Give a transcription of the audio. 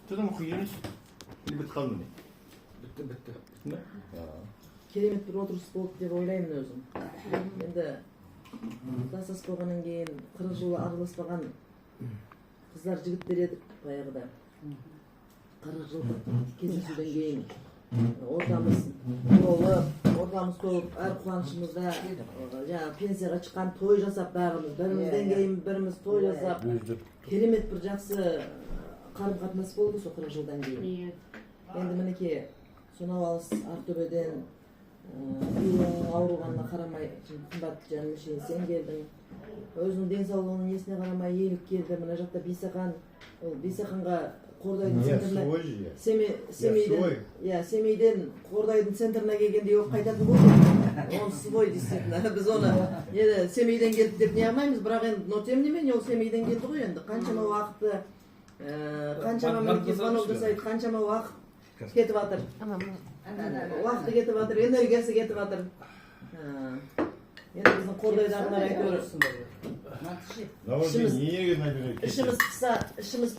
Жадам окуйбуз. Бүт калды. Bitti. Керемет бір отырыс болды деп ойлаймын өзім. Енді жасасып болғаннан кейін 40 жыл араласпаған қыздар жігіттер едік баяғыда. 40 жыл кездесуден кейін ортамыз толып, әр қуанышымызда жаңағы пенсияға шыққан той жасап бәріміз, бірімізден кейін біріміз той жасап, керемет бір жақсы қарым-қатынас болды сол 40 жылдан кейін. Енді мінекей сонау алыс Ақтөбеден ауруғанына қарамай, қымбат жаным үшін сен келдің. Өзінің денсаулығының несіне қарамай елік келді. Мына жақта Бейсақан, ол Бейсақанға Қордайдың центріне Семейден Қордайдың центріне келгенде ол қайтатын болды. Он свой действительно. Біз оны Семейден келді деп не алмаймыз, бірақ енді но тем не менее ол Семейден келді ғой енді. Қаншама уақытты, қаншама мінекей звонок жасайды, қаншама уақыт кетіп жатыр. Уақыты кетіп жатыр, энергиясы кетіп жатыр. Енді біздің Қордайдағылар әйтеуір ішіміз